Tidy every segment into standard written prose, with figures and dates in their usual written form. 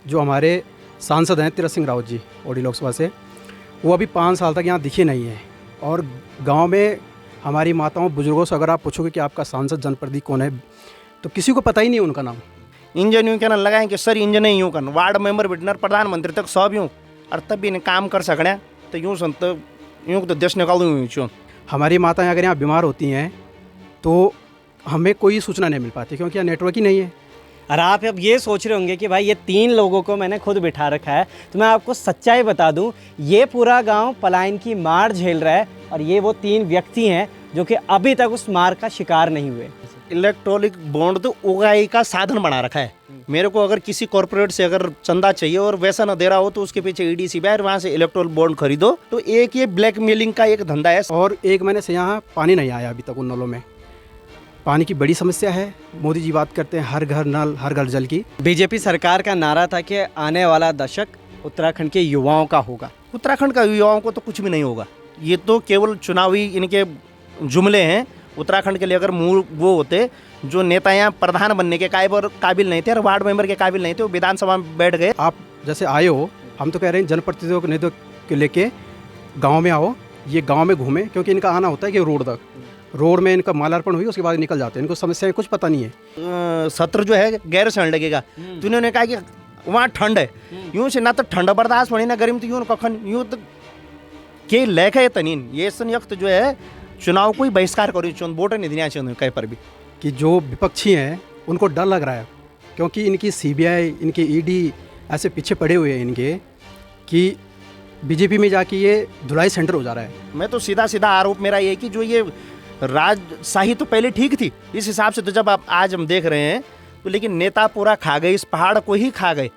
जो हमारे सांसद हैं तीरथ सिंह रावत जी पौड़ी लोकसभा से, वो अभी 5 साल तक यहाँ दिखे नहीं हैं। और गांव में हमारी माताओं बुजुर्गों से अगर आप पूछोगे कि आपका सांसद जनप्रतिनिधि कौन है, तो किसी को पता ही नहीं उनका नाम। इंजन यूँ कहना लगाएं कि सर इंजन यूँ करना, वार्ड मेंबर बिटनर प्रधानमंत्री तक सब यूँ, और तब भी इन्हें काम कर सकना तो यूँ संत यूँ तो देश निकाल दूँ यूँ। हमारी माताएं अगर यहाँ बीमार होती हैं तो हमें कोई सूचना नहीं मिल पाती, क्योंकि यहाँ नेटवर्क ही नहीं है। और आप अब ये सोच रहे होंगे कि भाई ये 3 लोगों को मैंने खुद बिठा रखा है, तो मैं आपको सच्चाई बता दूं, ये पूरा गांव पलायन की मार झेल रहा है और ये वो 3 व्यक्ति हैं जो कि अभी तक उस मार का शिकार नहीं हुए। इलेक्ट्रॉनिक बॉन्ड तो उगाई का साधन बना रखा है। मेरे को अगर किसी कॉर्पोरेट से अगर चंदा चाहिए और वैसा ना दे रहा हो तो उसके पीछे ईडीसी बैर वहाँ से इलेक्ट्रॉनिक बॉन्ड खरीदो, तो एक ये ब्लैकमेलिंग का एक धंधा है। और 1 महीने से यहाँ पानी नहीं आया अभी तक उन नलों में। पानी की बड़ी समस्या है। मोदी जी बात करते हैं हर घर नल हर घर जल की। बीजेपी सरकार का नारा था कि आने वाला दशक उत्तराखंड के युवाओं का होगा। उत्तराखंड का युवाओं को तो कुछ भी नहीं होगा, ये तो केवल चुनावी इनके जुमले हैं। उत्तराखंड के लिए अगर मूल वो होते जो नेता यहाँ प्रधान बनने के काबिल नहीं थे और वार्ड मेंबर के काबिल नहीं थे, वो विधानसभा में बैठ गए। आप जैसे आए हो, हम तो कह रहे हैं जनप्रतिनिधियों को नेतृत्व के लेके गांव में आओ, ये गांव में घूमें, क्योंकि इनका आना होता है कि रोड तक, रोड में इनका मालार्पण हुई उसके बाद निकल जाते हैं। इनको समस्याएं कुछ पता नहीं है। सत्र जो है गैर सड़ लगेगा, तो इन्होंने कहा कि वहाँ ठंड है, यूँ से ना तो ठंड बर्दाश्त होनी ना गर्मी, तो यूँ कखन यूँ तो के लेख है तनीन ये संयुक्त जो है चुनाव को ही बहिष्कार करो, वोट नहीं देना चाहिए कहीं पर भी। कि जो विपक्षी हैं उनको डर लग रहा है, क्योंकि इनकी सीबीआई इनके ईडी ऐसे पीछे पड़े हुए हैं इनके कि बीजेपी में जाके ये धुलाई सेंटर हो जा रहा है। मैं तो सीधा सीधा आरोप मेरा ये कि जो ये राजशाही तो पहले ठीक थी, इस हिसाब से तो जब आप आज हम देख रहे हैं तो, लेकिन नेता पूरा खा गए, इस पहाड़ को ही खा गए।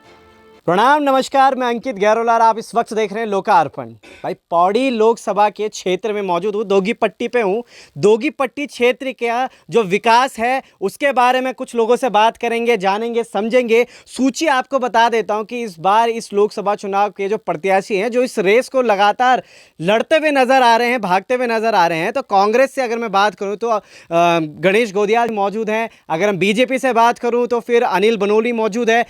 प्रणाम, नमस्कार, मैं अंकित गहरोलार, आप इस वक्त देख रहे हैं लोकार्पण। भाई पौड़ी लोकसभा के क्षेत्र में मौजूद हूँ, दोगी पट्टी पे हूँ। दोगी पट्टी क्षेत्र का जो विकास है उसके बारे में कुछ लोगों से बात करेंगे, जानेंगे, समझेंगे। सूची आपको बता देता हूँ कि इस बार इस लोकसभा चुनाव के जो प्रत्याशी हैं जो इस रेस को लगातार लड़ते हुए नजर आ रहे हैं, भागते हुए नजर आ रहे हैं, तो कांग्रेस से अगर मैं बात करूँ तो गणेश गोदियाल मौजूद हैं। अगर हम बीजेपी से बात करूँ तो फिर अनिल बनोली मौजूद है।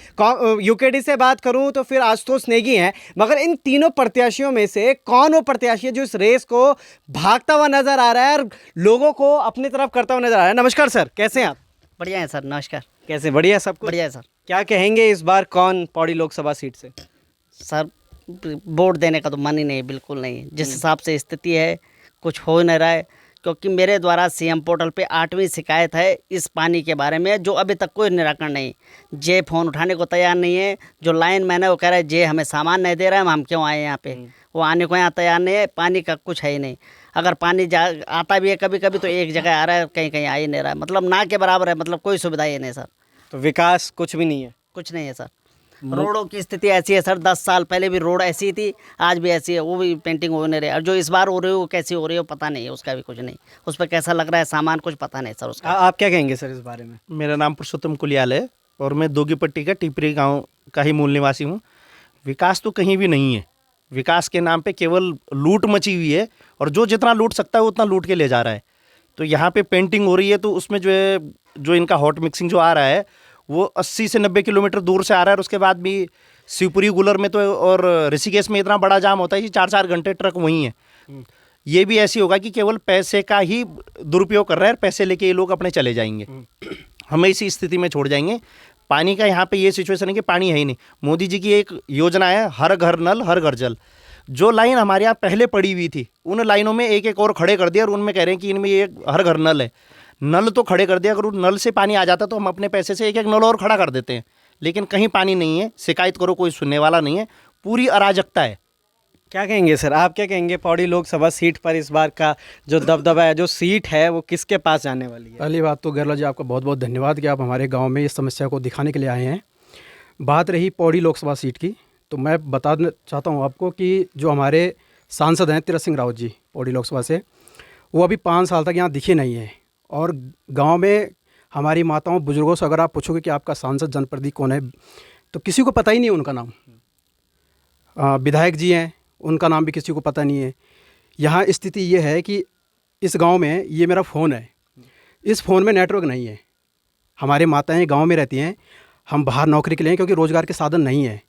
यूकेडी से बात करूं तो फिर आशुतोष नेगी हैं। मगर इन तीनों प्रत्याशियों में से कौन वो प्रत्याशी है जो इस रेस को भागता हुआ नजर आ रहा है और लोगों को अपनी तरफ करता हुआ नजर आ रहा है? नमस्कार सर, कैसे हैं आप? बढ़िया है सर, नमस्कार। कैसे? बढ़िया, सब कुछ बढ़िया है सर। क्या कहेंगे इस बार कौन पौड़ी लोकसभा सीट से? सर वोट देने का तो मन ही नहीं, बिल्कुल नहीं। जिस हिसाब से स्थिति है कुछ हो नहीं रहा है, क्योंकि मेरे द्वारा सीएम पोर्टल पे 8वीं शिकायत है इस पानी के बारे में, जो अभी तक कोई निराकरण नहीं। जे फ़ोन उठाने को तैयार नहीं है, जो लाइन मैन है वो कह रहा है जे हमें सामान नहीं दे रहा है, हम क्यों आए यहाँ पे। वो आने को यहाँ तैयार नहीं है, पानी का कुछ है ही नहीं। अगर पानी आता भी है कभी कभी तो एक जगह आ रहा है, कहीं कहीं आ ही नहीं रहा है, मतलब ना के बराबर है, मतलब कोई सुविधा ही नहीं सर। तो विकास कुछ भी नहीं है? कुछ नहीं है सर। रोडों की स्थिति ऐसी है सर, 10 साल पहले भी रोड ऐसी थी, आज भी ऐसी है, वो भी पेंटिंग हो नहीं रही। और जो इस बार हो रही है वो कैसी हो रही है पता नहीं है, उसका भी कुछ नहीं। उस पर कैसा लग रहा है सामान, कुछ पता नहीं सर उसका। आप क्या कहेंगे सर इस बारे में? मेरा नाम पुरुषोत्तम कुलियाल है और मैं दोगीपट्टी का टिपरी गांव का ही मूल निवासी हूं। विकास तो कहीं भी नहीं है, विकास के नाम पे केवल लूट मची हुई है, और जो जितना लूट सकता है उतना लूट के ले जा रहा है। तो यहाँ पे पेंटिंग हो रही है, तो उसमें जो है जो इनका हॉट मिक्सिंग जो आ रहा है वो 80 से 90 किलोमीटर दूर से आ रहा है। और उसके बाद भी शिवपुरी गुलर में तो और ऋषिकेश में इतना बड़ा जाम होता है कि 4-4 घंटे ट्रक वहीं है। ये भी ऐसी होगा कि केवल पैसे का ही दुरुपयोग कर रहा है, पैसे लेके ये लोग अपने चले जाएंगे, हमें इसी स्थिति में छोड़ जाएंगे। पानी का यहाँ पे ये सिचुएशन है कि पानी है ही नहीं। मोदी जी की एक योजना है हर घर नल हर घर जल। जो लाइन हमारे यहाँ पहले पड़ी हुई थी उन लाइनों में एक एक और खड़े कर दिया, और उनमें कह रहे हैं कि इनमें ये हर घर नल है। नल तो खड़े कर दिया, अगर नल से पानी आ जाता तो हम अपने पैसे से एक एक नल और खड़ा कर देते हैं, लेकिन कहीं पानी नहीं है। शिकायत करो कोई सुनने वाला नहीं है, पूरी अराजकता है। क्या कहेंगे सर, आप क्या कहेंगे पौड़ी लोकसभा सीट पर इस बार का जो दबदबा है, जो सीट है वो किसके पास जाने वाली है? पहली बात तो गहलोत जी आपका बहुत बहुत धन्यवाद कि आप हमारे गांव में इस समस्या को दिखाने के लिए आए हैं। बात रही पौड़ी लोकसभा सीट की, तो मैं बताना चाहता हूं आपको कि जो हमारे सांसद हैं तीरथ सिंह रावत जी पौड़ी लोकसभा से, वो अभी 5 साल तक यहाँ दिखे नहीं हैं। और गांव में हमारी माताओं बुजुर्गों से अगर आप पूछोगे कि आपका सांसद जनप्रतिनिधि कौन है, तो किसी को पता ही नहीं उनका नाम। विधायक जी हैं, उनका नाम भी किसी को पता नहीं है। यहाँ स्थिति ये है कि इस गांव में ये मेरा फ़ोन है, इस फ़ोन में नेटवर्क नहीं है। हमारे माताएं गांव में रहती हैं, हम बाहर नौकरी के लिए हैं क्योंकि रोज़गार के साधन नहीं है।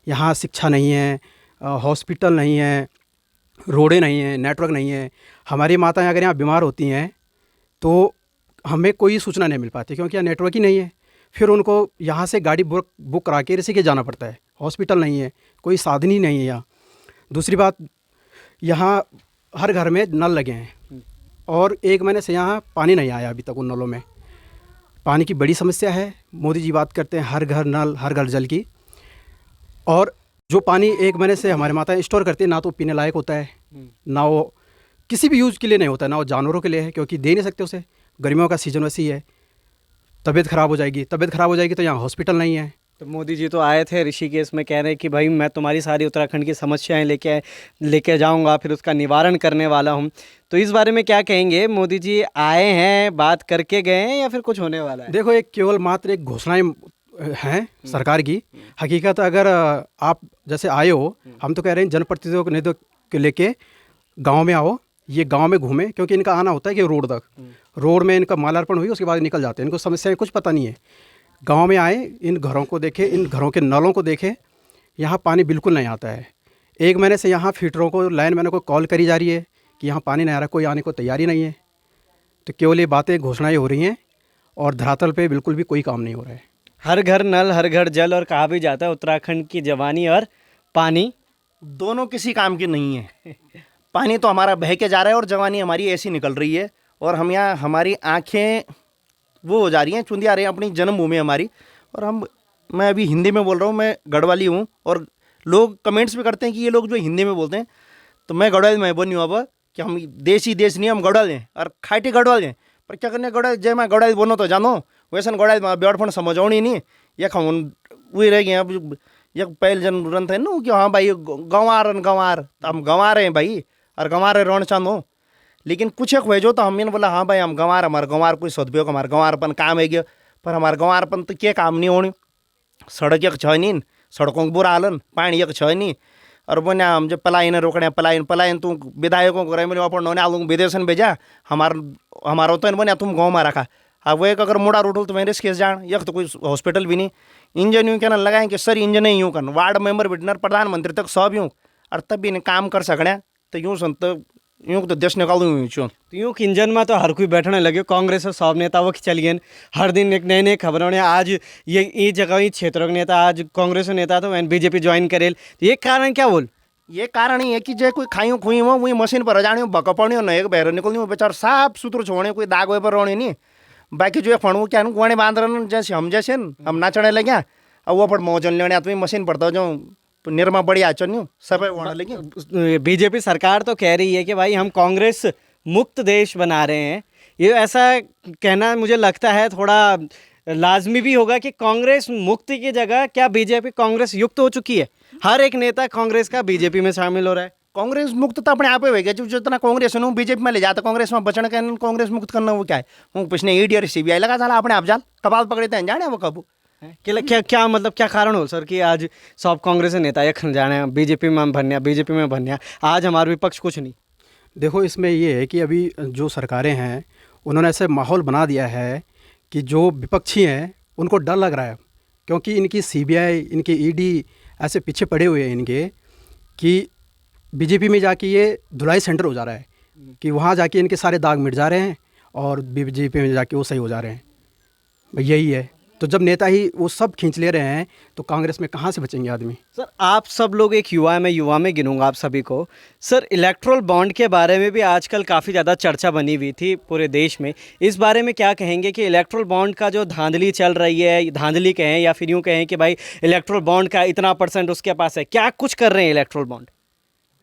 यहाँ शिक्षा नहीं है, हॉस्पिटल नहीं है, रोडें नहीं हैं, नेटवर्क नहीं है। हमारी माताएं अगर यहाँ बीमार होती हैं तो हमें कोई सूचना नहीं मिल पाती, क्योंकि यहाँ नेटवर्क ही नहीं है। फिर उनको यहाँ से गाड़ी बुक करा के ऋषिकेश जाना पड़ता है। हॉस्पिटल नहीं है, कोई साधन ही नहीं है यहाँ। दूसरी बात, यहाँ हर घर में नल लगे हैं और 1 महीने से यहाँ पानी नहीं आया अभी तक उन नलों में। पानी की बड़ी समस्या है। मोदी जी बात करते हैं हर घर नल, हर घर जल की, और जो पानी 1 महीने से हमारे माताएं स्टोर करती है, ना तो पीने लायक होता है, ना वो किसी भी यूज़ के लिए नहीं होता है, ना वो जानवरों के लिए है, क्योंकि दे नहीं सकते उसे। गर्मियों का सीज़न वैसी है, तबीयत ख़राब हो जाएगी। तबीयत ख़राब हो जाएगी तो यहाँ हॉस्पिटल नहीं है। तो मोदी जी तो आए थे ऋषिकेश में, कह रहे हैं कि भाई मैं तुम्हारी सारी उत्तराखंड की समस्याएं लेके जाऊंगा, फिर उसका निवारण करने वाला हूं। तो इस बारे में क्या कहेंगे? मोदी जी आए हैं, बात करके गए हैं, या फिर कुछ होने वाला है? देखो, एक केवल मात्र एक घोषणाएं हैं सरकार की। हकीकत अगर आप जैसे आए हो, हम तो कह रहे हैं जनप्रतिनिधियों को लेके गांव में आओ, ये गांव में घूमें, क्योंकि इनका आना होता है कि रोड तक, रोड में इनका मालार्पण हुई, उसके बाद निकल जाते हैं। इनको समस्याएं कुछ पता नहीं है। गांव में आए, इन घरों को देखें, इन घरों के नलों को देखें। यहाँ पानी बिल्कुल नहीं आता है। 1 महीने से यहाँ फीडरों को, लाइन मैंने को कॉल करी जा रही है कि यहाँ पानी नहीं आ रहा, कोई आने को तैयारी नहीं है। तो केवल ये बातें, घोषणाएं हो रही हैं और धरातल पे बिल्कुल भी कोई काम नहीं हो रहा है। हर घर नल, हर घर जल, और कहा भी जाता है उत्तराखंड की जवानी और पानी दोनों किसी काम की नहीं है। पानी तो हमारा बह के जा रहा है और जवानी हमारी ऐसी निकल रही है, और हम यहाँ, हमारी आंखें वो हो जा रही हैं, चुंदी आ रही हैं अपनी जन्मभूमि हमारी। और मैं अभी हिंदी में बोल रहा हूँ, मैं गढ़वाली हूँ, और लोग कमेंट्स भी करते हैं कि ये लोग जो हिंदी में बोलते हैं, तो मैं गढ़वाल में बनी हूँ अब, कि हम देश नहीं, हम गढ़वाल हैं और खाटी गढ़वाल हैं। पर क्या करने गढ़वाल, जय मैं गढ़वाल बोलो तो जानो, वैसे गढ़वाल में बेड़फोन समझाऊनी नहीं, या हम वही रह गए। अब ये पहले जन रन थे ना कि हाँ भाई गंवार, तो हम गंवा रहे हैं भाई, और गंवा रहे रण चांदो। लेकिन कुछ एक हुए जो, तो हमने बोला हाँ भाई हम गंवार, हमारे गंवार कोई सदुपयोग, हमारे गंवारपन काम है गया। पर हमारे गंवारपन तो क्या काम नहीं होनी। सड़क एक छ नहीं, सड़कों का बुरा हालन, पानी एक छ नहीं। और बोने हम जो पलायन रोकने, पलायन तू विधायकों को रहे अपन नौने आलू विदेश में भेजा, हमारा तो बोने तुम गाँव में रखा। अब वो एक अगर मोड़ा रोटल तो मेरे केस जान, यह तो कोई हॉस्पिटल भी नहीं। इंजन यूँ कहना लगाएं कि सर इंजन ही यूँ कर, वार्ड मेंबर बिटनर प्रधानमंत्री तक सब यूँ, और तब भी नहीं काम कर सकने। तो यूँ संत यूँ तो देश निकाल दूँ यूँ। तो यूँ इंजन में तो हर कोई बैठने लगे, कांग्रेस और सब नेता वो चल गए। हर दिन एक नए नए खबरों ने, आज ये जगह ही क्षेत्रों के नेता, आज कांग्रेस नेता तो बीजेपी ज्वाइन करे। तो ये कारण क्या बोल? ये कारण ही है कि जो कोई खाई खुई हो, वही मशीन पर जाने भक पड़नी हो, एक बहर निकलनी हो, बेचार साफ सुथरो छोड़ने, कोई दाग वे पर रोने नहीं। बाकी जो फणु क्या गुआने बांध रहे जैसे हम हम नाचने लगे, अब वो पर मौजन लेने आते मशीन पड़ता जो निर्मा बड़ी आचरण सब वहाँ लगे। बीजेपी सरकार तो कह रही है कि भाई हम कांग्रेस मुक्त देश बना रहे हैं। ये ऐसा कहना मुझे लगता है थोड़ा लाजमी भी होगा कि कांग्रेस मुक्ति की जगह क्या बीजेपी कांग्रेस युक्त हो चुकी है? हर एक नेता कांग्रेस का बीजेपी में शामिल हो रहा है। कांग्रेस मुक्त तो अपने आप ही हो गया, जो जितना कांग्रेस है बीजेपी में ले जाता, कांग्रेस में बचने का कांग्रेस मुक्त करना वो क्या है? वो पिछले ईडी और सीबीआई लगा था अपने आप जाल कपाल पकड़ते हैं, जाने वो कब क्या मतलब क्या कारण हो सर कि आज सब कांग्रेस नेता एक जाने बीजेपी में भन्या, आज हमारा विपक्ष कुछ नहीं? देखो, इसमें ये है कि अभी जो सरकारें हैं उन्होंने ऐसे माहौल बना दिया है कि जो विपक्षी हैं उनको डर लग रहा है, क्योंकि इनकी सीबीआई, इनकी ईडी ऐसे पीछे पड़े हुए हैं इनके, कि बीजेपी में जाके ये धुलाई सेंटर हो जा रहा है, कि वहाँ जाके इनके सारे दाग मिट जा रहे हैं और बीजेपी में जाके वो सही हो जा रहे हैं। भाई यही है। तो जब नेता ही वो सब खींच ले रहे हैं तो कांग्रेस में कहाँ से बचेंगे आदमी? सर आप सब लोग एक युवा में गिनूंगा आप सभी को। सर इलेक्ट्रल बॉन्ड के बारे में भी आजकल काफ़ी ज़्यादा चर्चा बनी हुई थी पूरे देश में। इस बारे में क्या कहेंगे कि इलेक्ट्रल बॉन्ड का जो धांधली चल रही है, धांधली कहें या फिर यूँ कहें कि भाई इलेक्ट्रल बॉन्ड का इतना % उसके पास है, क्या कुछ कर रहे हैं इलेक्ट्रल बॉन्ड?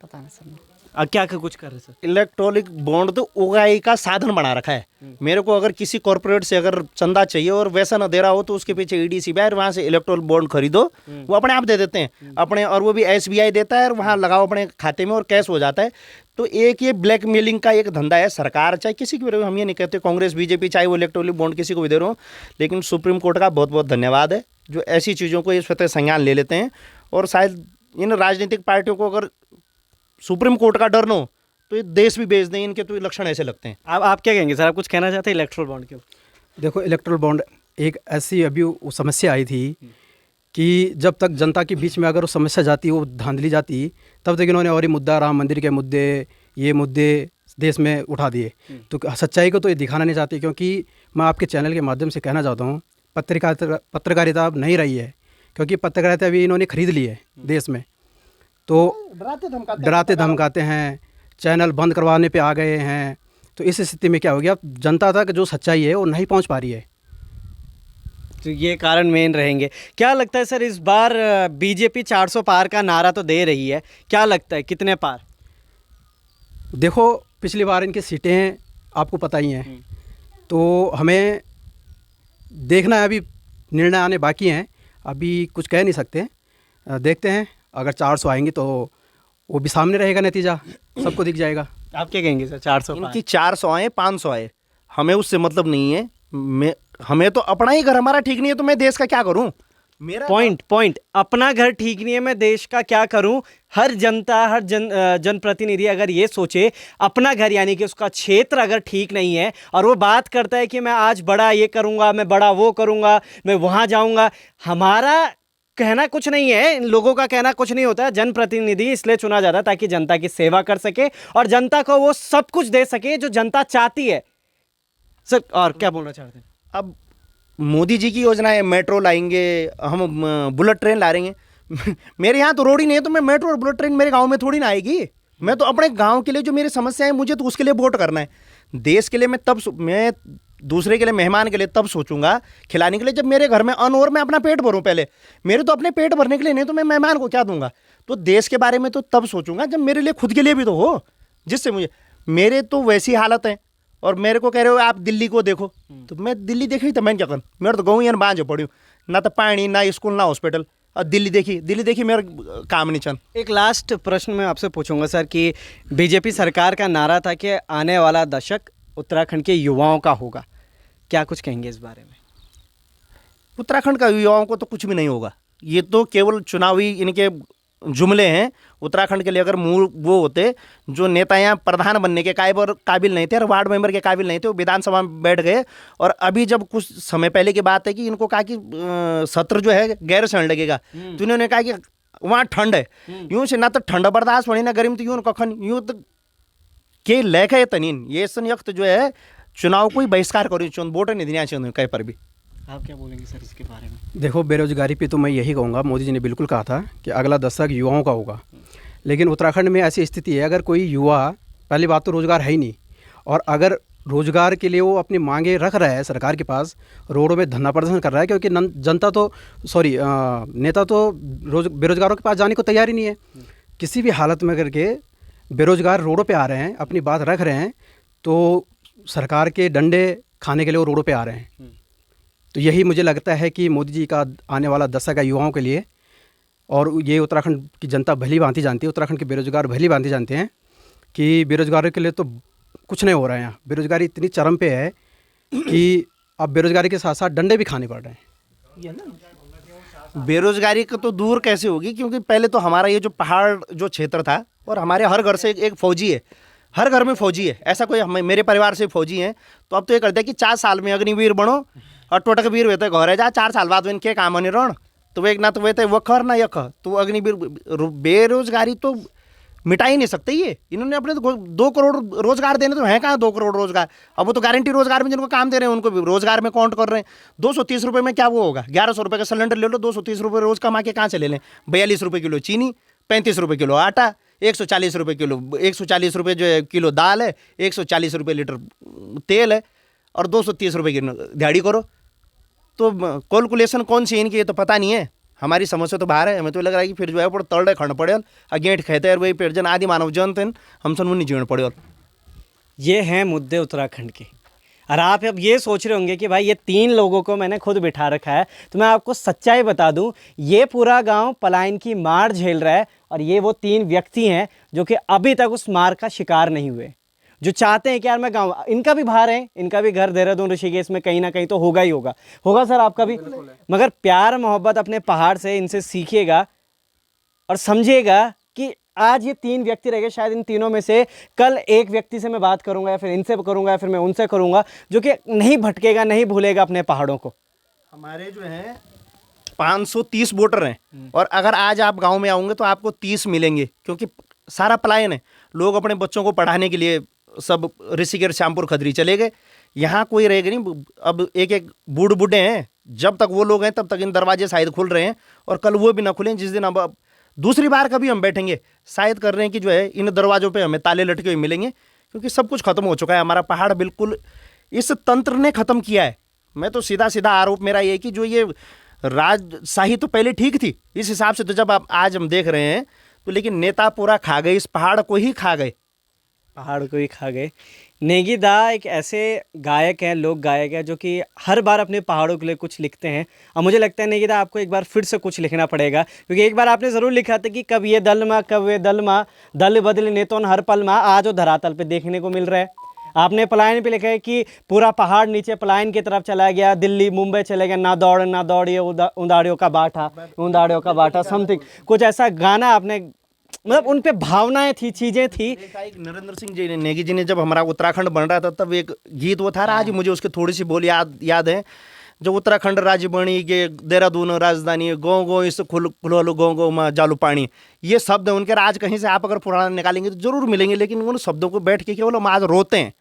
पता नहीं सर। क्या कुछ कर रहे हैं सर? इलेक्ट्रॉनिक बॉन्ड तो उगाई का साधन बना रखा है। मेरे को अगर किसी कॉर्पोरेट से अगर चंदा चाहिए और वैसा ना दे रहा हो तो उसके पीछे ईडी सीबीआई, वहाँ से इलेक्ट्रॉनिक बॉन्ड खरीदो, वो अपने आप दे देते हैं अपने, और वो भी एसबीआई देता है और वहाँ लगाओ अपने खाते में और कैश हो जाता है। तो एक ये ब्लैकमेलिंग का एक धंधा है। सरकार चाहे किसी की भी, हम ये नहीं कहते कांग्रेस बीजेपी चाहे वो इलेक्ट्रॉनिक बॉन्ड किसी को भी दे रहा हो, लेकिन सुप्रीम कोर्ट का बहुत बहुत धन्यवाद है जो ऐसी चीज़ों को इस स्वतः संज्ञान ले लेते हैं। और शायद इन राजनीतिक पार्टियों को अगर सुप्रीम कोर्ट का डर न हो तो ये देश भी बेच दें, इनके तो ये लक्षण ऐसे लगते हैं। आप क्या कहेंगे सर? आप कुछ कहना चाहते हैं इलेक्ट्रल बॉन्ड के? देखो, इलेक्ट्रल बॉन्ड एक ऐसी अभी वो समस्या आई थी कि जब तक जनता के बीच में अगर वो समस्या जाती, वो धांधली जाती, तब तक इन्होंने और ही मुद्दा, राम मंदिर के मुद्दे, ये मुद्दे देश में उठा दिए। तो सच्चाई को तो ये दिखाना नहीं चाहते, क्योंकि मैं आपके चैनल के माध्यम से कहना चाहता हूँ, पत्रकारिता अब नहीं रही है, क्योंकि पत्रकारिता अभी इन्होंने खरीद ली है देश में। तो डराते धमकाते हैं, चैनल बंद करवाने पे आ गए हैं। तो इस स्थिति में क्या हो गया, जनता तक जो सच्चाई है वो नहीं पहुंच पा रही है। तो ये कारण मेन रहेंगे। क्या लगता है सर, इस बार बीजेपी 400 पार का नारा तो दे रही है, क्या लगता है कितने पार? देखो, पिछली बार इनकी सीटें आपको पता ही हैं, तो हमें देखना है, अभी निर्णय आने बाकी हैं, अभी कुछ कह नहीं सकते। देखते हैं, अगर 400 आएंगी तो वो भी सामने रहेगा, नतीजा सबको दिख जाएगा। आप क्या कहेंगे सर, 400 पार? इनकी 400 आए 500 आए, हमें उससे मतलब नहीं है। हमें तो अपना ही घर हमारा ठीक नहीं है, तो मैं देश का क्या करूं? मेरा पॉइंट अपना घर ठीक नहीं है, मैं देश का क्या करूं? हर जनता, हर जनप्रतिनिधि अगर ये सोचे अपना घर यानी कि उसका क्षेत्र अगर ठीक नहीं है, और वो बात करता है कि मैं आज बड़ा ये करूंगा, मैं बड़ा वो करूंगा, मैं वहां जाऊंगा, हमारा कहना कुछ नहीं है, इन लोगों का कहना कुछ नहीं होता है। जनप्रतिनिधि इसलिए चुना जाता है ताकि जनता की सेवा कर सके और जनता को वो सब कुछ दे सके जो जनता चाहती है। सर, और क्या बोलना चाहते हैं? अब मोदी जी की योजना है, मेट्रो लाएंगे, हम बुलेट ट्रेन ला रहे हैं। मेरे यहाँ तो रोड ही नहीं है, तो मैं मेट्रो और बुलेट ट्रेन मेरे गांव में थोड़ी ना आएगी। मैं तो अपने गांव के लिए जो मेरी समस्या है, मुझे तो उसके लिए वोट करना है। देश के लिए मैं दूसरे के लिए, मेहमान के लिए तब सोचूंगा, खिलाने के लिए, जब मेरे घर में अन्न और मैं अपना पेट भरूं। पहले मेरे तो अपने पेट भरने के लिए नहीं, तो मैं मेहमान को क्या दूंगा? तो देश के बारे में तो तब सोचूंगा जब मेरे लिए, खुद के लिए भी तो हो, जिससे मुझे, मेरे तो वैसी हालत है। और मेरे को कह रहे हो आप दिल्ली को देखो, तो मैं दिल्ली देखी तो मैं क्या करूँ? मेरे तो गाँव बांझ पड़ी, ना तो पानी, ना स्कूल, ना हॉस्पिटल। और दिल्ली देखी मेरा काम नहीं चल। एक लास्ट प्रश्न मैं आपसे पूछूंगा सर कि बीजेपी सरकार का नारा था कि आने वाला दशक उत्तराखंड के युवाओं का होगा, क्या कुछ कहेंगे इस बारे में? उत्तराखंड का युवाओं को तो कुछ भी नहीं होगा, ये तो केवल चुनावी इनके जुमले हैं। उत्तराखंड के लिए अगर मूल वो होते, जो नेता यहाँ प्रधान बनने के काबिल नहीं थे और वार्ड मेंबर के काबिल नहीं थे, वो विधानसभा में बैठ गए। और अभी जब कुछ समय पहले की बात है कि इनको कहा कि सत्र जो है गैरसैंण लगेगा, तो इन्होंने कहा कि वहाँ ठंड है, यूं से ना तो ठंड बर्दाश्त होनी, ना गर्मी, तो यूं कखन यूं तो के लेख है तनीन ये संयुक्त जो है चुनाव को ही बहिष्कार करो, वोट नहीं देना चाहिए कहीं पर भी। आप क्या बोलेंगे सर इसके बारे में? देखो, बेरोजगारी पे तो मैं यही कहूँगा, मोदी जी ने बिल्कुल कहा था कि अगला दशक युवाओं का होगा, लेकिन उत्तराखंड में ऐसी स्थिति है, अगर कोई युवा, पहली बात तो रोज़गार है ही नहीं, और अगर रोज़गार के लिए वो अपनी मांगे रख रहा है सरकार के पास, रोडों में धरना प्रदर्शन कर रहा है, क्योंकि जनता तो नेता तो बेरोजगारों के पास जाने को तैयार ही नहीं है। किसी भी हालत में करके बेरोजगार रोडों पे आ रहे हैं, अपनी बात रख रहे हैं, तो सरकार के डंडे खाने के लिए वो रोडों पे आ रहे हैं। तो यही मुझे लगता है कि मोदी जी का आने वाला दशक है युवाओं के लिए। और ये उत्तराखंड की जनता भली भांति जानती है, उत्तराखंड के बेरोजगार भली भांति जानते हैं कि बेरोजगारों के लिए तो कुछ नहीं हो रहा है। यहाँ बेरोजगारी इतनी चरम पे है कि अब बेरोजगारी के साथ साथ डंडे भी खाने पड़ रहे हैं। बेरोजगारी का तो दूर कैसे होगी, क्योंकि पहले तो हमारा ये जो पहाड़ जो क्षेत्र था, और हमारे हर घर से एक फौजी है, हर घर में फौजी है, ऐसा कोई मेरे परिवार से फौजी हैं। तो अब तो ये करते हैं कि 4 साल में अग्निवीर बनो और टोटक वीर वे तो घर जा, 4 साल बाद वे इनके काम नहीं रण, तो वे ना तो वे वखर ना यख, तो अग्निवीर। बेरोजगारी तो मिटा ही नहीं सकते ये, इन्होंने अपने 2 करोड़ रोजगार देने तो हैं कहाँ 2 करोड़ रोजगार? अब वो तो गारंटी रोजगार में जिनको काम दे रहे हैं उनको भी रोजगार में काउंट कर रहे हैं। 230 रुपये में क्या वो होगा? 1100 रुपये का सिलेंडर ले लो, 230 रुपये रोज कमा के कहाँ से ले लें? 42 रुपये किलो चीनी, 35 रुपये किलो आटा, 140 रुपये किलो, 140 रुपये जो है किलो दाल है, 140 रुपये लीटर तेल है, और 230 रुपये की दिहाड़ी करो। तो कैलकुलेशन कौन सी इनकी, ये तो पता नहीं है। हमारी समस्या तो बाहर है, हमें तो लग रहा है कि फिर जो है पर तलड़े खड़ पड़े गेंट खेते वही पेड़ जन आदि मानव जन थे हम सन नहीं जीवन पड़े। ये हैं मुद्दे उत्तराखंड के। और आप अब ये सोच रहे होंगे कि भाई ये 3 लोगों को मैंने खुद बिठा रखा है, तो मैं आपको सच्चाई बता दूं, ये पूरा गांव पलायन की मार झेल रहा है, और ये वो 3 व्यक्ति हैं जो कि अभी तक उस मार का शिकार नहीं हुए, जो चाहते हैं कि यार मैं गाँव, इनका भी भार है, इनका भी घर देहरादून ऋषिकेश में कहीं ना कहीं तो होगा ही होगा सर आपका भी, मगर प्यार मोहब्बत अपने पहाड़ से इनसे सीखिएगा और समझिएगा कि आज ये 3 व्यक्ति रह गए, शायद इन तीनों में से कल एक व्यक्ति से मैं बात करूंगा, या फिर इनसे करूंगा, या फिर मैं उनसे करूंगा, जो कि नहीं भटकेगा, नहीं भूलेगा अपने पहाड़ों को। हमारे जो है 530 वोटर हैं और अगर आज आप गांव में आओगे तो आपको 30 मिलेंगे, क्योंकि सारा पलायन है। लोग अपने बच्चों को पढ़ाने के लिए सब ऋषिकेश, श्यामपुर, खदरी चले गए। यहाँ कोई रहेगा नहीं। अब एक एक बूढ़े हैं, जब तक वो लोग हैं तब तक इन दरवाजे शायद खुल रहे हैं और कल वो भी ना खुलें। जिस दिन अब दूसरी बार कभी हम बैठेंगे शायद कर रहे हैं कि जो है इन दरवाजों पे हमें ताले लटके हुए मिलेंगे, क्योंकि सब कुछ खत्म हो चुका है। हमारा पहाड़ बिल्कुल इस तंत्र ने खत्म किया है। मैं तो सीधा सीधा आरोप मेरा ये है कि जो ये राजशाही तो पहले ठीक थी इस हिसाब से, तो जब आप आज हम देख रहे हैं तो लेकिन नेता पूरा खा गए, इस पहाड़ को ही खा गए। पहाड़ को ही खा गए। नेगी दा एक ऐसे गायक हैं, लोक गायक हैं, जो कि हर बार अपने पहाड़ों के लिए कुछ लिखते हैं। और मुझे लगता है नेगी दा आपको एक बार फिर से कुछ लिखना पड़ेगा, क्योंकि एक बार आपने ज़रूर लिखा था कि कब ये दलमा, कब ये दलमा, दल बदल नेतोन हर पलमा, आज वो धरातल पे देखने को मिल रहा है। आपने पलायन पे लिखा है कि पूरा पहाड़ नीचे पलायन की तरफ चला गया, दिल्ली मुंबई चले गया, ना दौड़िए उंदाड़ियों का बाटा समथिंग कुछ ऐसा गाना आपने, मतलब उन पे भावनाएं थी, चीजें थी। नरेंद्र सिंह जी नेगी जी ने जब हमारा उत्तराखंड बन रहा था तब एक गीत वो था, आज मुझे उसकी थोड़ी सी बोल याद है। जो उत्तराखंड राज्य बनी के देहरादून राजधानी, गो गो इस खुलो गो गो माँ जालू पानी, ये शब्द है उनके। राज कहीं से आप अगर पुराना निकालेंगे तो जरूर मिलेंगे, लेकिन उन शब्दों को बैठ के केवल हम आज रोते हैं,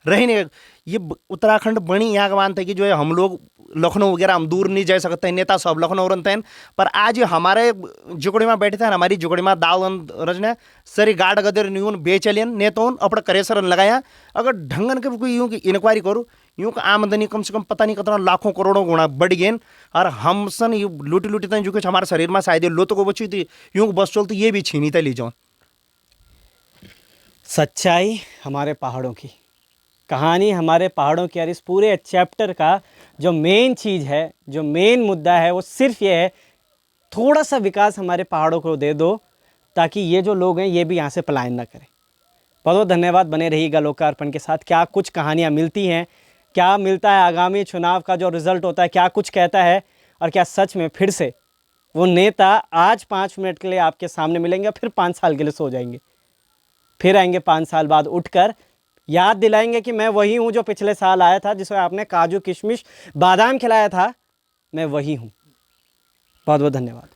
रहे नहीं। ये उत्तराखंड बनी यहाँ का मानते कि जो है हम लोग लखनऊ वगैरह हम दूर नहीं जा सकते, नेता सब लखनऊ रहते हैं, पर आज हमारे जुगड़ी में बैठे थे, हमारी जुगड़ी में दावन रजने सरी गाड़ गदर न्यून बेचलियन नेतोन अपना करेसरन लगाया। अगर ढंगन के कोई यूँ की इंक्वायरी करूँ, यूँ का आमदनी कम से कम पता नहीं कितना लाखों करोड़ों गुणा बढ़ गए, और हम सन ये लूटी तक जो कुछ हमारे शरीर में शायद लो तो को बची थी, यूँ बस चलती ये भी छीनी था ली जाओ। सच्चाई हमारे पहाड़ों की, कहानी हमारे पहाड़ों की। और इस पूरे चैप्टर का जो मेन चीज़ है, जो मेन मुद्दा है, वो सिर्फ ये है, थोड़ा सा विकास हमारे पहाड़ों को दे दो, ताकि ये जो लोग हैं ये भी यहाँ से पलायन ना करें। बहुत बहुत धन्यवाद, बने रहिएगा लोकार्पण के साथ। क्या कुछ कहानियाँ मिलती हैं, क्या मिलता है आगामी चुनाव का जो रिज़ल्ट होता है, क्या कुछ कहता है, और क्या सच में फिर से वो नेता आज 5 मिनट के लिए आपके सामने मिलेंगे, फिर 5 साल के लिए सो जाएंगे, फिर आएंगे 5 साल बाद उठकर याद दिलाएंगे कि मैं वही हूँ जो पिछले साल आया था, जिसमें आपने काजू किशमिश बादाम खिलाया था, मैं वही हूँ। बहुत बहुत धन्यवाद।